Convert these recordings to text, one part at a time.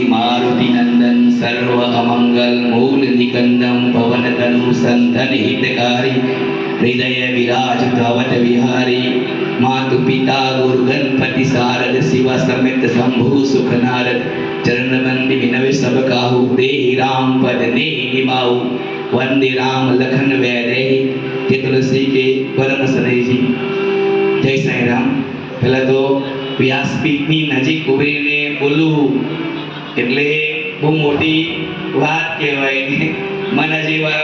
मारुति नंदन सर्व अमंगल मूल निकंदम पवन तनु संतन हितकारी हृदय विराज धवत विहारी मातु पिता गुरु गणपति सारद शिवा समेत शंभु सुख नारद चरण बंदी विनव सब काहू दे राम पद ने निमाऊ वंदे राम लखन वैदेही के तुलसी के परम सदय जी। जय साई राम। पहला तो व्यासपीठની નજીક ઉભીને બોલવું એટલે બહુ મોટી વાત કહેવાય ને મને જેવા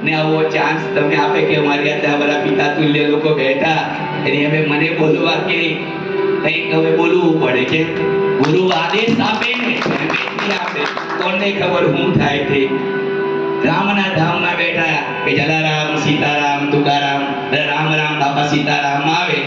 ને આવો ચાન્સ તમે આપે કે અમારી આ બધા પિતા તુલ્ય લોકો બેઠા એટલે હવે મને બોલવા કે કંઈક હવે બોલવું પડે કે ગુરુ આદેશ આપે ને બેઠી આપે કોને ખબર શું થાય છે। રામના ધામમાં બેઠા કે જલારામ સીતારામ તુકારામ રામ રામ બાપા સીતારામ આવે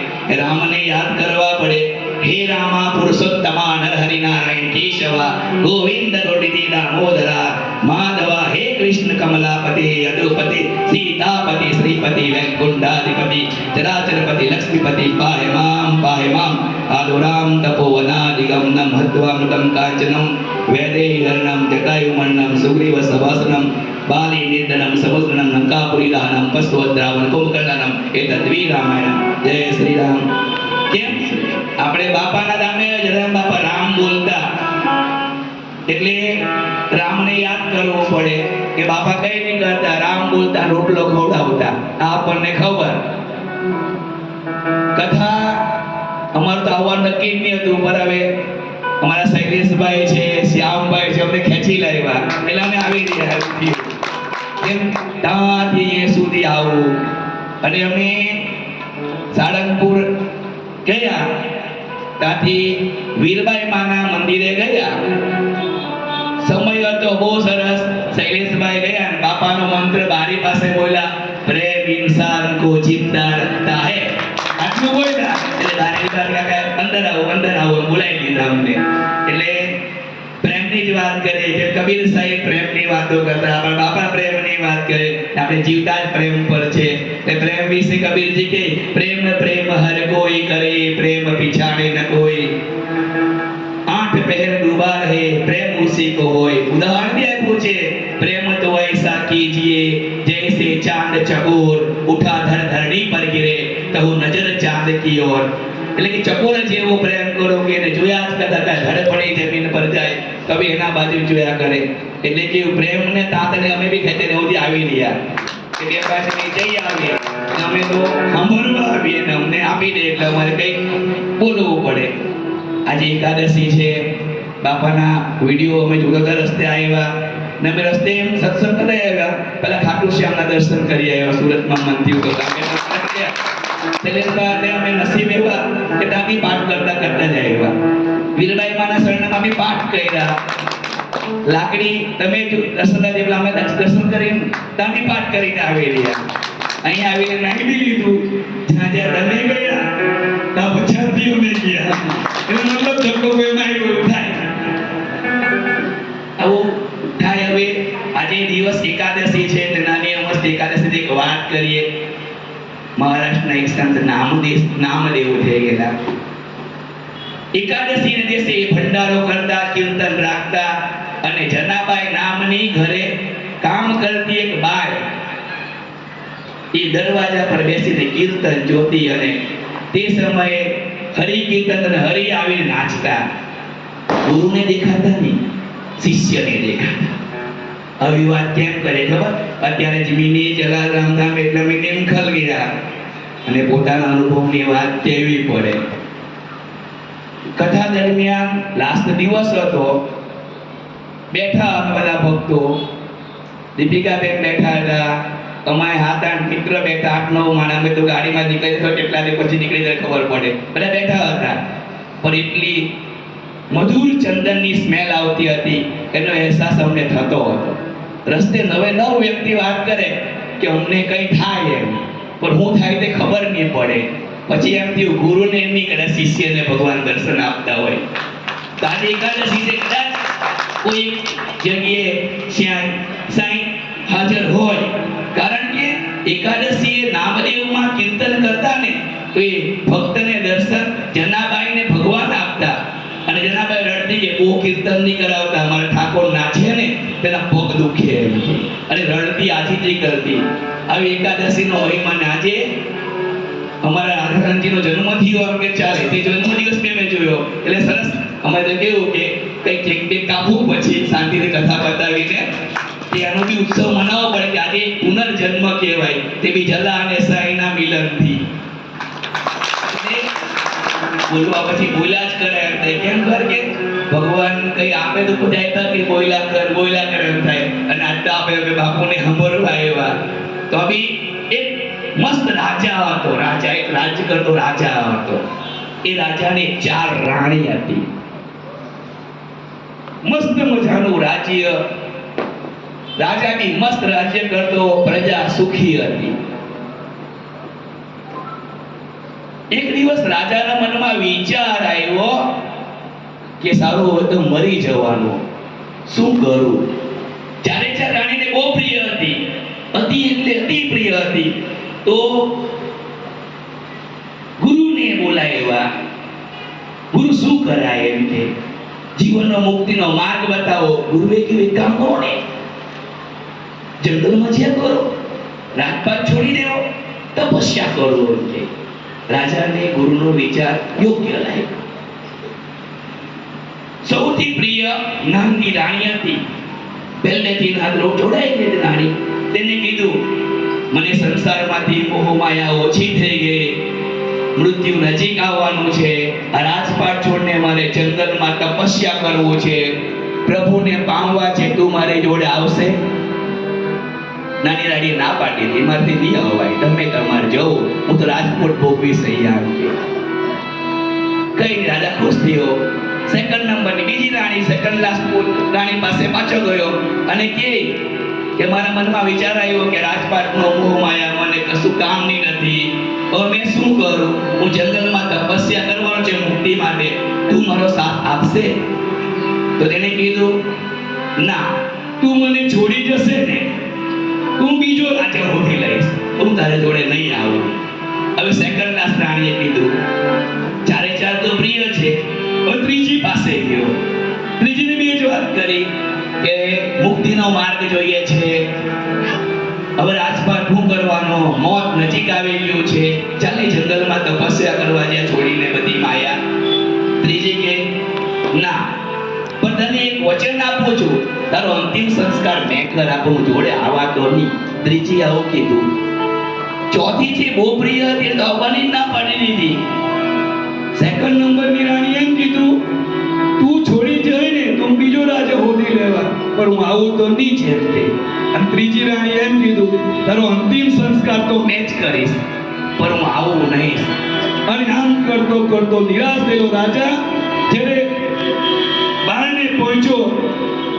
રામને યાદ કરવા પડે। हे रामा पुरुषोत्तमा नर हरि नारायण केशवा गोविंद गोविंदी दामोदरा माधवा हे कृष्ण कमलापति यदुपति सीतापति श्रीपति वैकुंठाधिपति चराचरपति लक्ष्मीपति पाहि मां आदुराम तपोवनादिगमनं हत्वामृतं कांचनं वैदेही हरणं जटायुमण्डनं सुग्रीव सभासनं बाली निर्दनं समुद्रनं लंकापुरी दहनं पशुवद्रावण कुंभकर्णनं एतद्वी रामायण। जय श्री राम। કેમ આપણે બાપાના નામે જલારામ બાપા રામ બોલતા એટલે રામને યાદ કરવો પડે કે બાપા કઈ નહીં કરતા રામ બોલતા રોટલો ખવડાવતા આ આપણને ખબર। કથા અમાર તો આવવા નક્કી જ નહીં હતું પર હવે અમારા શૈલેષભાઈ છે શ્યામભાઈ છે અમને ખેંચી લાવ્યા એટલે અમે આવી રહ્યા કેમ ત્યાંથી અહીંયા સુધી આવું અને અમે સાળંગપુર ગયા ત્યાંથી વીરબાઈ માના મંદિરે ગયા સમય હતો બહુ સરસ શૈલેષભાઈ ગયા અને બાપાનો મંત્ર બારી પાસે બોલ્યા પ્રેમ ઇન્સાન કો જિંદા રખતા હે આટલું બોલ્યા એટલે ધારેદાર કાકા અંદર આવો બોલાવી દીધા અમને એટલે પ્રેમની જ વાત કરે કે કબીર સાહેબ પ્રેમની વાતો કરતા પણ બાપા પ્રેમની વાત કરે આપણે જીવતા જ પ્રેમ પર છે એટલે પ્રેમ વિશે કબીરજી કે પ્રેમ પ્રેમ હર કોઈ કરે પ્રેમ पिछाड़े न कोई आठ पहर डूबा रहे प्रेम उसी को होए। उदाहरण दिया पूछे प्रेम तो ऐसा कीजिए जैसे चांद चकोर उठा धर धरनी पर गिरे कहू नजर चांद की ओर। એટલે કે ચકોર જેવો પ્રેમ કરોગે ને જોયા જ કદા કાય ધડ પડી જમીન પર જાય કभी એના બાજુ જોયા કરે એટલે કે પ્રેમ ને તાતને અમે બી ખેતે ને ઓદી આવી રહ્યા કે બે પાસે ની જઈ આવીએ અમે તો સાંભળવા આવીએ ને અમને આપી દે એટલે અમારે કંઈક બોલવું પડે। આજે એકાદશી છે બાપાના વિડીયો અમે જોતા રસ્તે આવ્યા ને અમે રસ્તે એમ સત્સંગ કરી આવ્યા પેલા ખાટુ શ્યામના દર્શન કરી આવ્યા સુરતમાં મંદિર તો શૈલેષભાઈ અમે નસીબ એવા કે ત્યાંથી પાઠ કરતા કરતા જ આવ્યા વીરબાઈ માના શરણમાં બી પાઠ કર્યા લાકડી તમે દર્શન જેટલા અમે દર્શન કરીને ત્યાંથી પાઠ કરીને આવી રહ્યા અહીં આવીને નાહી બી લીધું જ્યાં જ્યાં તમે ગયા ત્યાં પછાતીઓ મેં ગયા એનો મતલબ ધક્કો કોઈમાં આવ્યો થાય આવું થાય। હવે આજે દિવસ એકાદશી છે એટલે નાની અમસ્ત એકાદશી એક વાત કરીએ। મહારાષ્ટ્રના એક સંત નામદેવ થઈ ગયેલા એકાદશીના દિવસે ભંડારો કરતા કીર્તન રાખતા અને જનાબાઈ નામની ઘરે કામ કરતી એક બાઈ એ દરવાજા પર બેસીને કીર્તન જોતી અને તે સમયે હરિ કીર્તન અને હરિ આવીને નાચતા ગુરુને દેખાતા નહીં શિષ્યને દેખાતા। આવી વાત કેમ કરે ખબર અત્યારે જમીને જલારામ ધામ એટલે અમે નિમખલ ગયા અને પોતાના અનુભવની વાત કહેવી પડે। કથા દરમિયાન લાસ્ટ દિવસ હતો બેઠા બધા ભક્તો દીપિકાબેન બેઠા હતા અમારે 7-8 મિત્ર બેઠા 8-9 માણસ અમે તો ગાડીમાં નીકળી તો કેટલા દે પછી નીકળી જાય ખબર પડે બધા બેઠા હતા પણ એટલી મધુર ચંદનની સ્મેલ આવતી હતી એનો અહેસાસ અમને થતો હતો। રસ્તે નવે નવ વ્યક્તિ વાત કરે કે અમને કંઈ થાય એમ પણ હું થાય તે ખબર નહીં પડે પછી એમ થયું ગુરુને એમની કદાચ શિષ્યને ભગવાન દર્શન આપતા હોય તો આજે એકાદશી છે કદાચ કોઈ જગ્યાએ સાંઈ હાજર હોય કારણ કે એકાદશી નામદેવમાં કીર્તન કરતા ને તો એ ભક્તને દર્શન જનાબાઈને ભગવાન આપતા અને જનાબાઈ રડતી કે બહુ કીર્તન નહીં કરાવતા, અમારા ઠાકોર નાચે ને તેના પગ દુખે એમ કે. અને રડતી આજીજી કરતી. આવી એકાદશીનો મહિમા ને આજે અમારા રાધારામજીનો જન્મ થયો એમ કે ચાલે, તે જન્મદિવસ મેં જોયો એટલે સરસ. અમે તો કેવું કે કઈ કેક બેક કાપવું, પછી શાંતિથી કથા બતાવીને એનો બી ઉત્સવ મનાવવો પડે કે આજે પુનર્જન્મ કહેવાય, તે બી જલા અને સાઈના મિલનથી. બોલવા પછી બોલ્યા જ કરે એમ થાય. કેમ કર કે ભગવાન કઈ આપે તો જાય તો કે બોલ્યા કર એમ થાય. અને આજ તો આપે કે બાપુને સાંભળવા આવ્યા. તો બી એક મસ્ત રાજા હતો, રાજા એક રાજ્ય કરતો રાજા હતો. એ રાજાને 4 રાણી હતી. મસ્ત મજાનું રાજ્ય, રાજા બી મસ્ત રાજ્ય કરતો, પ્રજા સુખી હતી. એક દિવસ રાજાના મનમાં વિચાર આવ્યો કે સારું હવે તો મરી જવાનું, શું કરું? 4 રાણીને બહુ પ્રિય હતી, અતિ પ્રિય હતી. તો ગુરુને બોલાવ્યા. ગુરુ શું કરાય એમ કે જીવનનો મુક્તિનો માર્ગ બતાવો. ગુરુએ કીધું એક કામ કરો ને, જંગલમાં જ્યાં કરો, રાજપાટ છોડી દેવો, તપસ્યા કરો એમ કે. રાજાને ગુરુનો વિચાર યોગ્ય લાગ્યો. સૌથી પ્રિય નાની રાણી હતી, પહેલેથી હાથ જોડાઈ ગઈ રાણી. તેને કીધું મને સંસારમાંથી મોહ માયા ઓછી થઈ ગઈ, મૃત્યુ નજીક આવવાનું છે, આ રાજપાટ છોડને મારે જંગલમાં તપસ્યા કરવું છે, પ્રભુને પામવા છે, તું મારી જોડે આવશે? નાની રાણીએ ના પાડી દીધી, મારથી નહીં અવાય, તમે તમારે જવું, હું તો રાજકોટ ભોગવીશ અહીંયા કે. કઈ રાજા ખુશ થયો. સેકન્ડ નંબરની બીજી રાણી, સેકન્ડ લાસ્ટ રાણી પાસે પાછો ગયો અને કે મારા મનમાં વિચાર આવ્યો કે રાજપાટનો મોહ માયા મને કશું કામની નથી, હવે મેં શું કરું? હું જંગલમાં તપસ્યા કરવાનો છે મુક્તિ માટે, તું મારો સાથ આપશે? તો તેને કીધું ના, તું મને છોડી જશે ને, તું બીજો રાજા શોધી લઈશ, હું તારે જોડે નહીં આવું. હવે સેકન્ડ લાસ્ટ રાણીએ કીધું 4 તો પ્રિય છે, હવે ત્રીજી પાસે ગયો. ત્રીજીને બી જ વાત કરી કે મુક્તિનો માર્ગ જોઈએ છે, હવે રાજપાટ શું કરવાનો, મોત નજીક આવી ગયું છે, ચાલે જંગલમાં તપસ્યા કરવા જ્યાં છોડીને બધી માયા. ત્રીજી કે ના, પણ તને એક વચન આપું છું, તારો અંતિમ સંસ્કાર મેં કરાવું, જોડે આવા તો નહીં. ત્રીજી આવું કીધું. ચોથી છે બહુ પ્રિય હતી, તો આવવાની ના પાડી દીધી. સેકન્ડ નંબરની રાણી એમ કીધું તું છોડી જાય ને તું બીજો રાજા શોધી લેવા, પણ હું આવું તો નહીં છે એમ કે. અને ત્રીજી રાણી એમ કીધું તારો અંતિમ સંસ્કાર તો મેં જ કરીશ, પણ હું આવું નહીં. અને આમ કરતો કરતો નિરાશ થયેલો રાજા જ્યારે બહારને પહોંચ્યો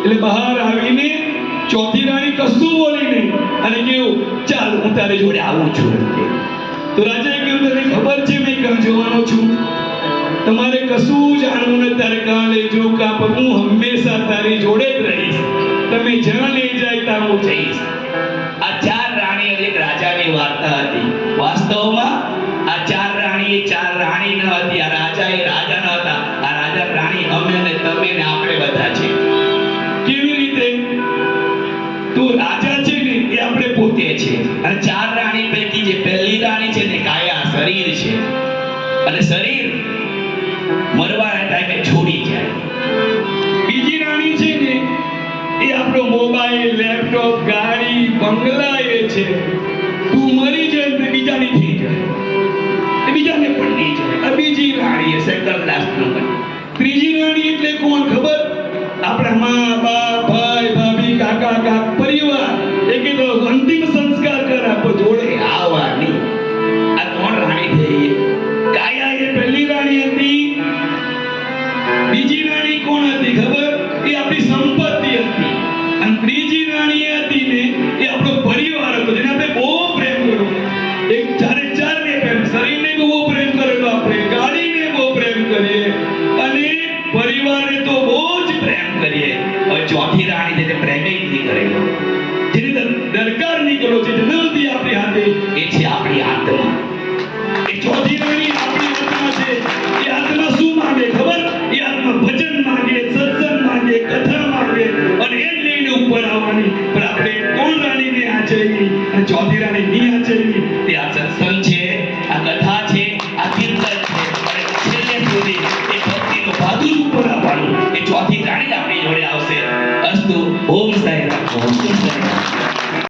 એટલે બહાર આવીને ચોથી રાણી કશું બોલી નહીં અને કેવું ચાલ હું તારે જોડે આવું છું એમ કે. તો રાજાએ કહ્યું તને ખબર છે મેં ક્યાં જવાનો છું? તમારે કશું જાણવું નથી, તારે કાં લઈ જાઉં કાં, પણ હું હંમેશા તારી જોડે જ રહીશ, તમે જ્યાં લઈ જાય ત્યાં હું જઈશ. આ 4 રાણી એક રાજાની વાર્તા હતી. વાસ્તવમાં આ 4 રાણી એ 4 રાણી ન હતી, આ રાજા એ રાજા ન હતા. આ રાજા રાણી અમે ને તમે ને આપણે બધા છે. કેવી રીતે? તું રાજા છે ને એ આપણે પોતે છે. અને 4 રાણી પૈકી જે પહેલી રાણી છે ને કાયા શરીર છે, અને શરીર મરવાના ટાઈમે છોડી જાય. બીજી રાણી છે ને એ આપણો મોબાઈલ, લેપટોપ, ગાડી, બંગલા એ છે. તું મરી જાય તો બીજાની થઈ જાય, એ બીજાને પણ નહીં જાય. આ બીજી રાણી એ સેકન્ડ લાસ્ટ નંબર. ત્રીજી રાણી એટલે કોણ ખબર? આપણા મા બાપ, ભાઈ ભાભી, કાકા કાક, પરિવાર. એ કીધું અંતિમ સંસ્કાર કર આપો, જોડે આવવાની. આ 3 રાણી થઈ. કાયા એ પહેલી રાણી હતી. બીજી રાણી કોણ હતી ખબર? એ આપણી સંપત્તિ હતી. અને ત્રીજી રાણી એ હતી ને એ આપણો પરિવાર હતો, જેને આપણે બહુ પ્રેમ કર્યો. એક 4 ને પ્રેમ, શરીરને બહુ પ્રેમ કરેલો, આપણે ગાડીને બહુ પ્રેમ કરીએ અને પરિવારને તો બહુ જ પ્રેમ કરીએ. હવે ચોથી રાણી છે પ્રેમ જ નહીં કરેલો, જેને દરકાર નહીં કર્યો છે, જન્મથી આપણી હાથે, એ છે આપણી આત્મા. એ ચોથી રાણી આપણી આત્મા છે. એ આત્મા શું માંગે ખબર? એ આત્મા ભજન માંગે, સત્સંગ માંગે, હચેલી અને ચોથી રાણી ની હચેલી. તે આ સત્સંગ છે, આ કથા છે, આ કીર્તન છે, અને છેલ્લે સુધી એ ભક્તિનું ભાદુ ઉપર આપવાનું એ ચોથી રાણી આપણી જોડે આવશે. અસ્તુ. ઓમ સાંઈરામ. ઓમ સાંઈરામ.